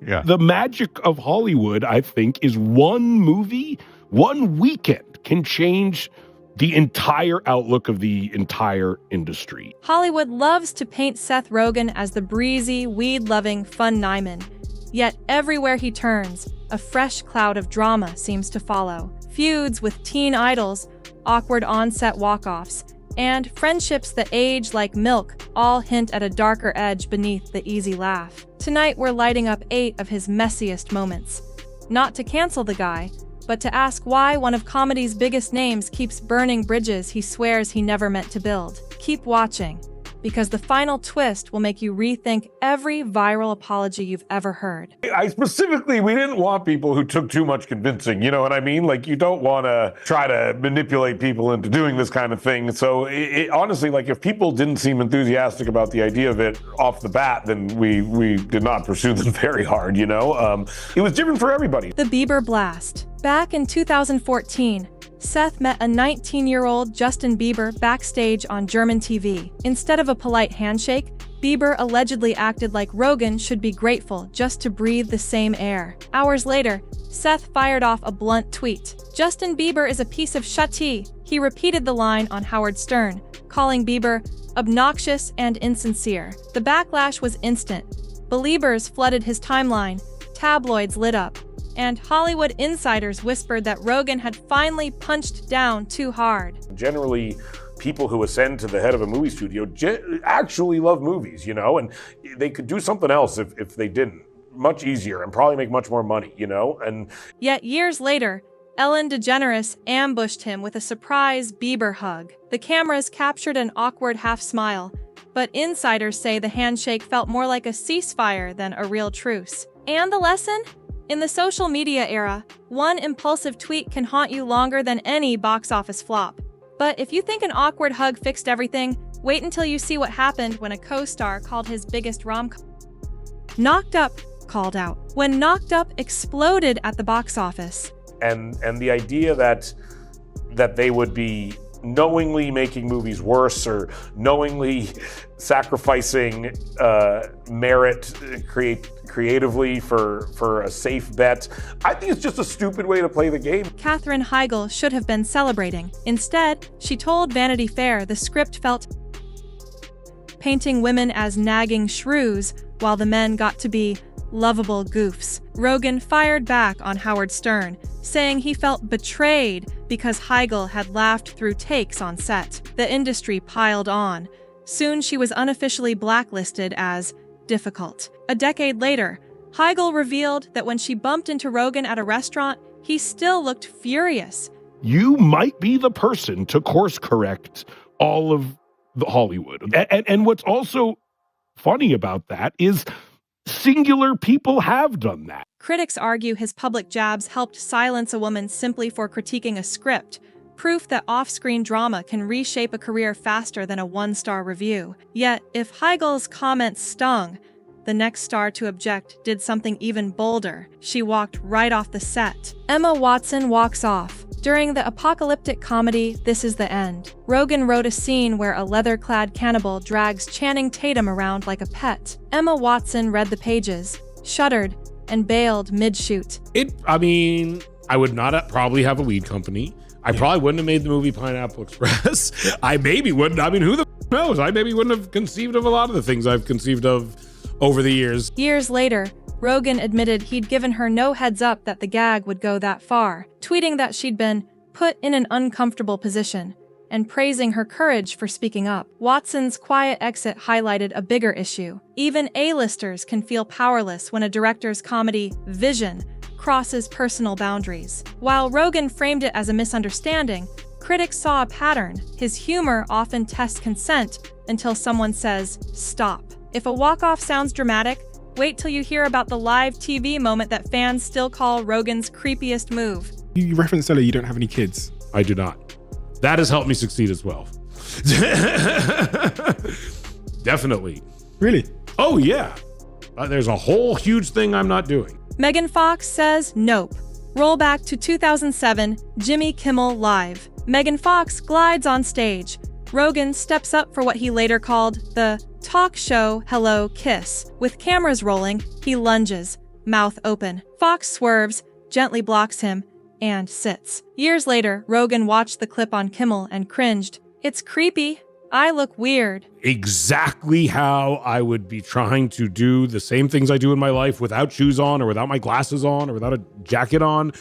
Yeah. The magic of Hollywood, I think, is one movie, one weekend can change the entire outlook of the entire industry. Hollywood loves to paint Seth Rogen as the breezy, weed-loving, fun nyman. Yet everywhere he turns, a fresh cloud of drama seems to follow. Feuds with teen idols, awkward on-set walk-offs, and friendships that age like milk all hint at a darker edge beneath the easy laugh. Tonight we're lighting up 8 of his messiest moments. Not to cancel the guy, but to ask why one of comedy's biggest names keeps burning bridges he swears he never meant to build. Keep watching, because the final twist will make you rethink every viral apology you've ever heard. We didn't want people who took too much convincing, you know what I mean? Like, you don't want to try to manipulate people into doing this kind of thing. So honestly, like, if people didn't seem enthusiastic about the idea of it off the bat, then we did not pursue them very hard, you know? It was different for everybody. The Bieber blast. Back in 2014, Seth met a 19-year-old Justin Bieber backstage on German TV. Instead of a polite handshake, Bieber allegedly acted like Rogen should be grateful just to breathe the same air. Hours later, Seth fired off a blunt tweet. "Justin Bieber is a piece of shitty." He repeated the line on Howard Stern, calling Bieber obnoxious and insincere. The backlash was instant. Beliebers flooded his timeline, tabloids lit up, and Hollywood insiders whispered that Rogen had finally punched down too hard. Generally, people who ascend to the head of a movie studio actually love movies, you know, and they could do something else if they didn't. Much easier and probably make much more money, you know? And yet years later, Ellen DeGeneres ambushed him with a surprise Bieber hug. The cameras captured an awkward half-smile, but insiders say the handshake felt more like a ceasefire than a real truce. And the lesson? In the social media era, one impulsive tweet can haunt you longer than any box office flop. But if you think an awkward hug fixed everything, wait until you see what happened when a co-star called his biggest rom-com Knocked Up called out. When Knocked Up exploded at the box office. And the idea that they would be knowingly making movies worse or knowingly sacrificing merit creatively for a safe bet, I think it's just a stupid way to play the game. Katherine Heigl should have been celebrating. Instead, she told Vanity Fair the script felt painting women as nagging shrews while the men got to be lovable goofs. Rogen fired back on Howard Stern, saying he felt betrayed because Heigl had laughed through takes on set. The industry piled on. Soon she was unofficially blacklisted as difficult. A decade later, Heigl revealed that when she bumped into Rogen at a restaurant, he still looked furious. You might be the person to course correct all of the Hollywood. And what's also funny about that is singular people have done that. Critics argue his public jabs helped silence a woman simply for critiquing a script, proof that off-screen drama can reshape a career faster than a one-star review. Yet, if Heigl's comments stung, the next star to object did something even bolder. She walked right off the set. Emma Watson walks off. During the apocalyptic comedy This Is the End, Rogen wrote a scene where a leather-clad cannibal drags Channing Tatum around like a pet. Emma Watson read the pages, shuddered, and bailed mid-shoot. I would not probably have a weed company. I probably wouldn't have made the movie Pineapple Express. I maybe wouldn't. Who the knows? I maybe wouldn't have conceived of a lot of the things I've conceived of over the years. Years later, Rogen admitted he'd given her no heads up that the gag would go that far, tweeting that she'd been put in an uncomfortable position and praising her courage for speaking up. Watson's quiet exit highlighted a bigger issue. Even A-listers can feel powerless when a director's comedy vision crosses personal boundaries. While Rogen framed it as a misunderstanding, critics saw a pattern. His humor often tests consent until someone says, stop. If a walk-off sounds dramatic, wait till you hear about the live TV moment that fans still call Rogen's creepiest move. You referenced earlier you don't have any kids. I do not. That has helped me succeed as well. Definitely. Really? Oh, yeah. There's a whole huge thing I'm not doing. Megan Fox says nope. Roll back to 2007, Jimmy Kimmel Live. Megan Fox glides on stage. Rogen steps up for what he later called the talk show Hello Kiss. With cameras rolling, he lunges, mouth open. Fox swerves, gently blocks him, and sits. Years later, Rogen watched the clip on Kimmel and cringed. It's creepy. I look weird. Exactly how I would be trying to do the same things I do in my life without shoes on or without my glasses on or without a jacket on.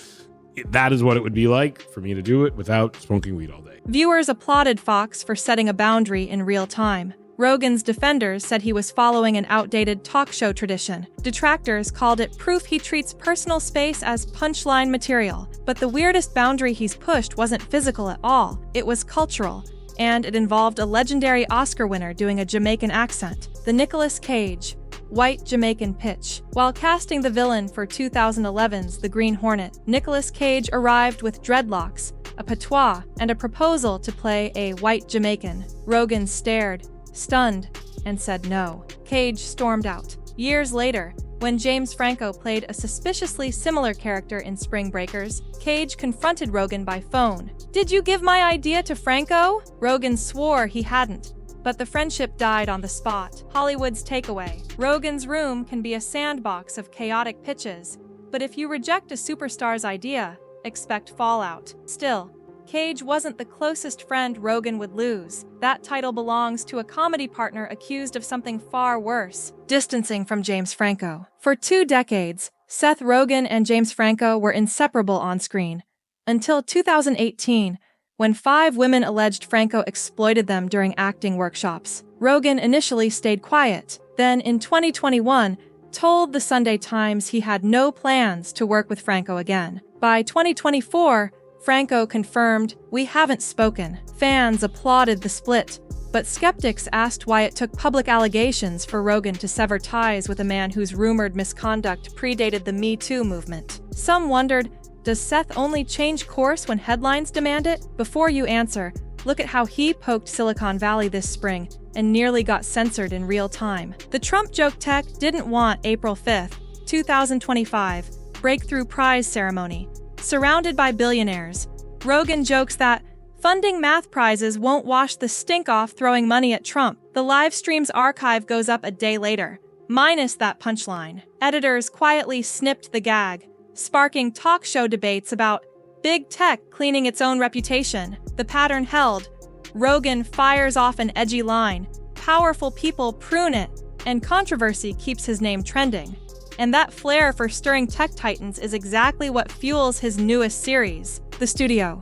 That is what it would be like for me to do it without smoking weed all day. Viewers applauded Fox for setting a boundary in real time. Rogen's defenders said he was following an outdated talk show tradition. Detractors called it proof he treats personal space as punchline material. But the weirdest boundary he's pushed wasn't physical at all. It was cultural. And it involved a legendary Oscar winner doing a Jamaican accent, the Nicolas Cage, white Jamaican pitch. While casting the villain for 2011's The Green Hornet, Nicolas Cage arrived with dreadlocks, a patois, and a proposal to play a white Jamaican. Rogen stared, stunned, and said no. Cage stormed out. Years later, when James Franco played a suspiciously similar character in Spring Breakers, Cage confronted Rogen by phone. "Did you give my idea to Franco?" Rogen swore he hadn't, but the friendship died on the spot. Hollywood's takeaway. Rogen's room can be a sandbox of chaotic pitches, but if you reject a superstar's idea, expect fallout. Still, Cage wasn't the closest friend Rogen would lose. That title belongs to a comedy partner accused of something far worse, distancing from James Franco. For 2 decades, Seth Rogen and James Franco were inseparable on screen, until 2018, when 5 women alleged Franco exploited them during acting workshops. Rogen initially stayed quiet, then in 2021, told the Sunday Times he had no plans to work with Franco again. By 2024, Franco confirmed, "We haven't spoken." Fans applauded the split, but skeptics asked why it took public allegations for Rogen to sever ties with a man whose rumored misconduct predated the Me Too movement. Some wondered, does Seth only change course when headlines demand it? Before you answer, look at how he poked Silicon Valley this spring and nearly got censored in real time. The Trump joke tech didn't want April 5th, 2025, breakthrough prize ceremony. Surrounded by billionaires, Rogen jokes that funding math prizes won't wash the stink off throwing money at Trump. The live stream's archive goes up a day later, minus that punchline. Editors quietly snipped the gag, sparking talk show debates about big tech cleaning its own reputation. The pattern held. Rogen fires off an edgy line, powerful people prune it, and controversy keeps his name trending. And that flair for stirring tech titans is exactly what fuels his newest series, The Studio.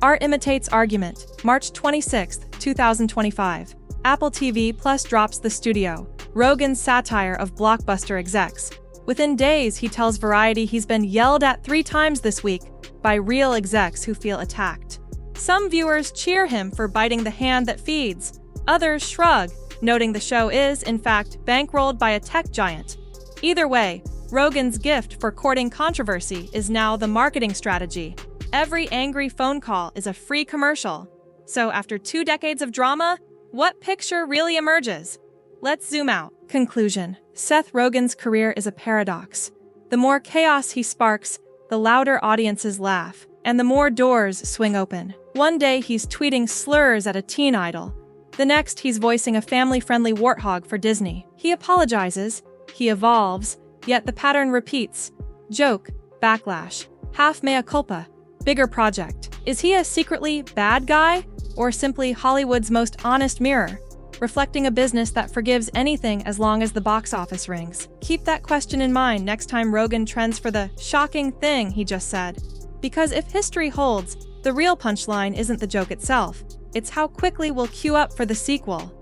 Art imitates argument. March 26, 2025. Apple TV Plus drops The Studio, Rogen's satire of blockbuster execs. Within days, he tells Variety he's been yelled at 3 times this week by real execs who feel attacked. Some viewers cheer him for biting the hand that feeds. Others shrug, noting the show is, in fact, bankrolled by a tech giant. Either way, Rogen's gift for courting controversy is now the marketing strategy. Every angry phone call is a free commercial. So after 2 decades of drama, what picture really emerges? Let's zoom out. Conclusion. Seth Rogen's career is a paradox. The more chaos he sparks, the louder audiences laugh, and the more doors swing open. One day he's tweeting slurs at a teen idol. The next he's voicing a family-friendly warthog for Disney. He apologizes. He evolves, yet the pattern repeats. Joke, backlash, half mea culpa, bigger project. Is he a secretly bad guy, or simply Hollywood's most honest mirror, reflecting a business that forgives anything as long as the box office rings? Keep that question in mind next time Rogen trends for the shocking thing he just said. Because if history holds, the real punchline isn't the joke itself, it's how quickly we'll queue up for the sequel.